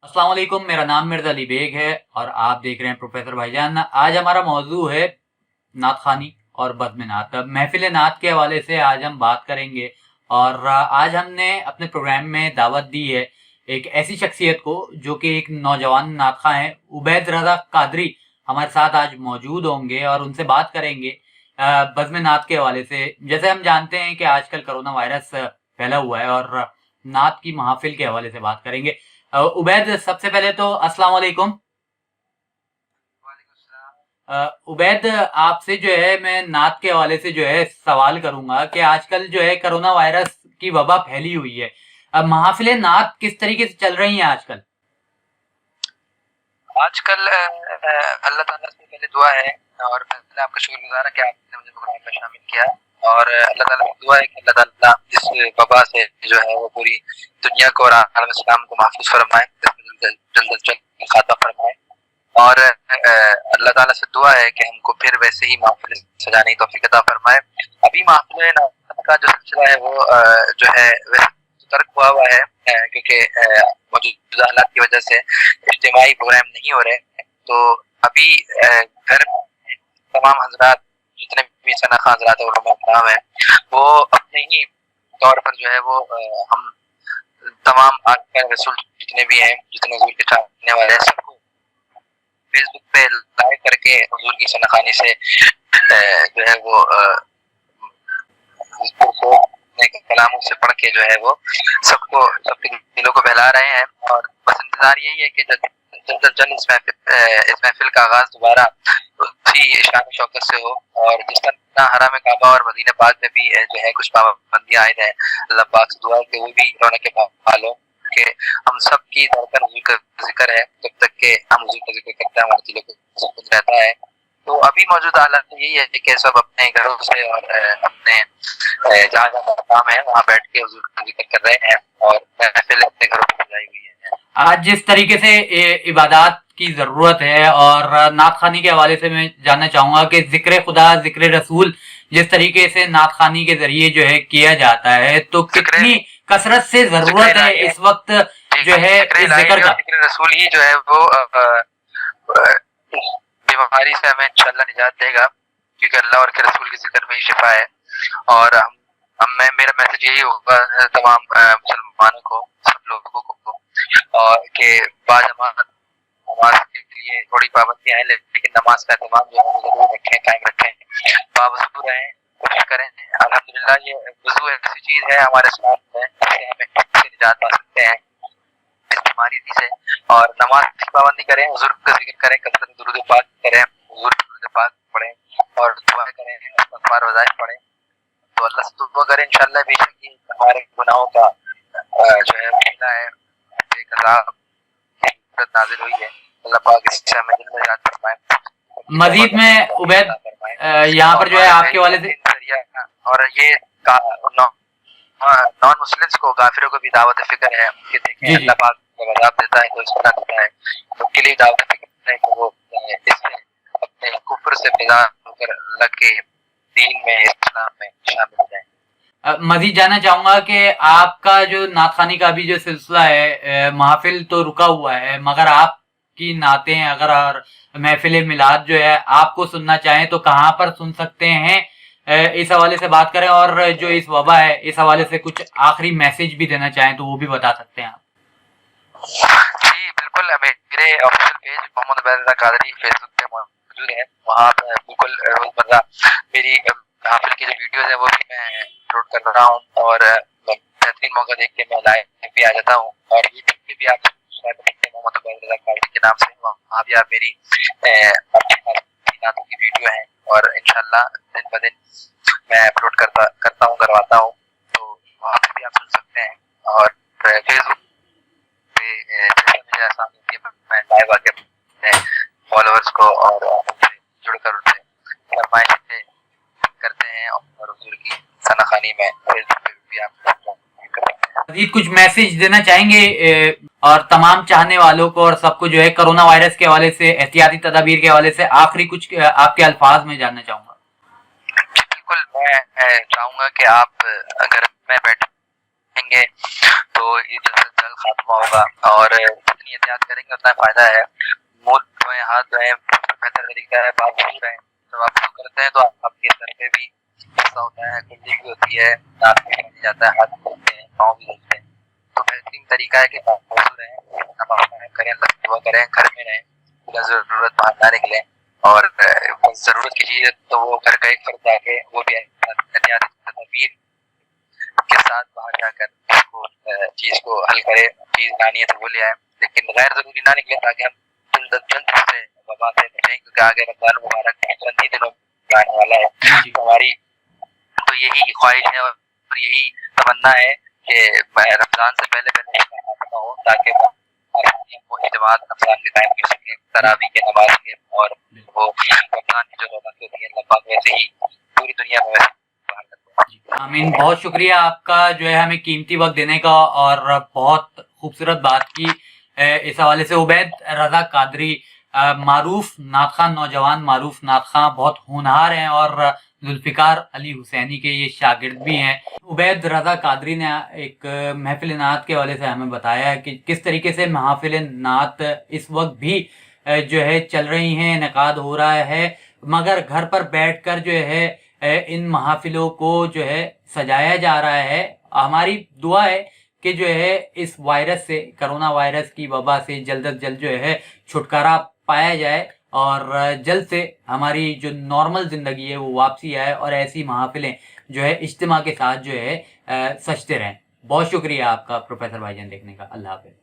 अस्सलाम वालेकुम, मेरा नाम मिर्ज़ा अली बेग है और आप देख रहे हैं प्रोफेसर भाईजान। आज हमारा मौजू है नात ख़ानी और बज़्म नात। महफ़िल नात के हवाले से आज हम बात करेंगे और आज हमने अपने प्रोग्राम में दावत दी है एक ऐसी शख्सियत को जो कि एक नौजवान नात ख़ां हैं। उबैद रज़ा क़ादरी हमारे साथ आज मौजूद होंगे और उनसे बात करेंगे बज़्म नात के हवाले से। जैसे हम जानते हैं कि आजकल कोरोना वायरस फैला हुआ है और नात की महफ़िल के हवाले से बात करेंगे। उबैद, सबसे पहले तो अस्सलाम वालेकुम। उबैद, आपसे जो है मैं नात के हवाले से जो है सवाल करूंगा कि आजकल जो है कोरोना वायरस की वबा फैली हुई है। अब महफिल नात किस तरीके से चल रही हैं आजकल? आजकल अल्लाह ताला से पहले दुआ है और पहले आपका शुक्रगुजार है कि आपने मुझे प्रोग्राम में शामिल किया। और अल्लाह ताला से दुआ है कि अल्लाह ताला इस वबा से जो है वो पूरी दुनिया को और आलम इस्लाम को महफूज फरमाए, जल्द खाता फरमाए। और अल्लाह ताला से दुआ है कि हमको फिर वैसे ही महफिल सजाने की तौफीक अता फरमाए। अभी महफिल नात का जो सिलसिला है वो जो है तर्क हुआ है क्योंकि मौजूदा हालात की वजह से इज्तिमाई प्रोग्राम नहीं हो रहे। तो अभी घर में तमाम हजरात जितने भी सनाखा हजरात उलमा है वो अपने ही तौर पर जो है वो हम तमाम रसूल जितने भी हैं, जितने हुजूर के चाहने वाले हैं, सबको फेसबुक पे लाइक करके हुजूर की सनाखानी से जो है वो कलामों से पढ़ के जो है वो सबके दिलों को बहला रहे हैं। और बस इंतजार यही है कि जल्द इस महफिल का आगाज दोबारा उसी शान शौकत से हो। और जिस तरह हराम काबा और मदीना पाक में भी जो है कुछ पाबंदियां आए हैं, अल्लाह पाक से दुआ है कि वो भी रौनक बहाल हो कि हम सब की धड़कन हुजूर का जिक्र है। जब तक के हम हुजूर का जिक्र करते हैं हमारे दिलों को सुकून रहता है। तो अभी मौजूदा हालात यही है कि सब अपने घरों से और अपने जहाँ जहाँ मकाम है वहाँ बैठ के हुजूर का जिक्र कर रहे हैं और महफिल अपने घरों में सजाई हुई है। आज जिस तरीके से इबादत की जरूरत है और नात खानी के हवाले से मैं जानना चाहूंगा कि जिक्र खुदा, जिक्र रसूल जिस तरीके से नात खानी के जरिए जो है किया जाता है, तो कितनी कसरत से जरूरत है इस वक्त जो है इस जिक्र का। जिक्र रसूल ही जो है वो बीमारी से हमें इंशाल्लाह निजात देगा, क्योंकि अल्लाह और के रसूल के जिक्र में ही शिफा है। और मेरा मैसेज यही होगा तमाम मुसलमानों को, सब लोगों को, और कि नमाज के लिए थोड़ी पाबंदियां हैं, लेकिन नमाज का एहतमाम जो है जरूर रखें, कायम रखें, बावजूद रहें, कोशिश करें। अल्हम्दुलिल्लाह ये वुज़ू ऐसी चीज है हमारे इस्लाम में जिससे हमें इससे निजात पा सकते हैं, इस बीमारी से। और नमाज की पाबंदी करें, हुजूर का जिक्र करें, कसरत दुरूद पाक करें, हुजूर दुरूद पाक पढ़ें और दुआ करें, इस्तिग़फ़ार वज़ाइफ पढ़ें। तो अल्लाह से दुआ करें इंशाल्लाह बेशक ही हमारे गुनाहों का जो है महीना है, एक अज़ाब नाज़िल हुई है, अल्लाह पाक इससे हमें जल्द निजात फरमाए। मजीद में उबैद यहाँ पर जो है आपके वाले से और ये नॉन मुस्लिम्स को, काफिरों को भी दावत फिक्र है कि देखें अल्लाह पाक जब अज़ाब देता है तो इसका देता है, उनके लिए दावत फिक्र है कि वो इससे अपने कुफ्र से बेदार होकर अल्लाह के दीन में, इस्लाम में शामिल हो जाए। मजीद जानना चाहूंगा कि आपका जो नात खानी का भी जो सिलसिला है, महफिल तो रुका हुआ है, मगर आपकी नातें अगर और महफिल मिलाद जो है आपको सुनना चाहें तो कहाँ पर सुन सकते हैं? इस हवाले से बात करें और जो इस वबा है इस हवाले से कुछ आखिरी मैसेज भी देना चाहें तो वो भी बता सकते हैं आप। जी बिल्कुल, मेरे ऑफिशियल पेज मोहम्मद उबैद रज़ा क़ादरी फेसबुक पे मौजूद है, वहाँ पर बिल्कुल रोजमर्रा मेरी महफिल की जो वीडियोस है वो भी मैं अपलोड कर रहा हूँ और बेहतरीन मौका देख के मैं लाइव भी आ जाता हूँ। और यूट्यूब पे भी आप मोहम्मद उबैद रज़ा क़ादरी के नाम से, वहाँ भी आप मेरी नातों की वीडियो है और इंशाल्लाह दिन ब दिन मैं अपलोड करता हूँ, करवाता हूँ, तो वहाँ पे भी आप सुन सकते हैं। और फेसबुक पे जैसे मुझे आसानी होती है मैं लाइव आके अपने फॉलोअर्स को और उनसे जुड़कर उनसे फरमाइशें करते हैं और हुजूर की सनाखानी में फेसबुक पे भी आप मजीद कुछ मैसेज देना चाहेंगे और तमाम चाहने वालों को और सबको जो है कोरोना वायरस के हवाले से, एहतियाती तदाबीर के हवाले से आखिरी कुछ आपके अल्फाज में जानना चाहूंगा। बिल्कुल, मैं चाहूंगा कि आप अगर में बैठेंगे तो تو یہ جلد سے جلد خاتمہ ہوگا، اور جتنی احتیاط کریں گے اتنا فائدہ ہے. منہ دھوئیں، ہاتھ دھوئیں، بہتر طریقہ ہے. بات شروع رہیں، جب آپ شروع کرتے ہیں تو آپ کے سر پہ بھی حصہ ہوتا ہے، کلی بھی ہوتی ہے، ناک بھی بن جاتا ہے، ہاتھ بھی دھلتے ہیں، پاؤں بھی دھلتے ہیں. تو بہترین طریقہ ہے کہ موضوع رہیں، نماز کریں، اللہ سے دعا کریں، گھر میں رہیں، بلا ضرورت باہر نہ نکلیں. اور ضرورت کی چیز ہے تو وہ گھر کا ایک فرد آ کے وہ بھی احتیاطی تدابیر کے ساتھ باہر جا کر اس کو چیز کو حل کرے. چیز لانی ہے تو وہ لے آئے، لیکن غیر ضروری نہ نکلے تاکہ ہم جلد سے وبا سے بچیں، کیونکہ آگے رمضان مبارک چند ہی دنوں میں آنے والا ہے. تو ہماری تو یہی خواہش ہے اور یہی تمنا ہے کہ رمضان سے پہلے خاتمہ ہو، تاکہ وہ اجتماعات رمضان کے قائم کر سکیں، تراویح کے نماز کے، اور وہ رمضان کی جو رونق ہوتی ہے اللہ پاک ویسے ہی پوری دنیا میں ویسے باہر کرتے ہیں. آمین. بہت شکریہ آپ کا جو ہے ہمیں قیمتی وقت دینے کا، اور بہت خوبصورت بات کی اس حوالے سے. عبید رضا قادری معروف نعت خواں، نوجوان معروف نعت خواں، بہت ہونہار ہیں، اور ذوالفقار علی حسینی کے یہ شاگرد بھی ہیں. عبید رضا قادری نے ایک محفل نعت کے حوالے سے ہمیں بتایا ہے کہ کس طریقے سے محافل نعت اس وقت بھی جو ہے چل رہی ہیں، انعقاد ہو رہا ہے، مگر گھر پر بیٹھ کر جو ہے ان محافلوں کو جو ہے سجایا جا رہا ہے. ہماری دعا ہے کہ جو ہے اس وائرس سے، کرونا وائرس کی وبا سے جلد از جلد جو ہے چھٹکارا پایا جائے، اور جلد سے ہماری جو نارمل زندگی ہے وہ واپسی آئے، اور ایسی محافلیں جو ہے اجتماع کے ساتھ جو ہے سجتے رہیں. بہت شکریہ آپ کا پروفیسر بھائی جان دیکھنے کا. اللہ حافظ.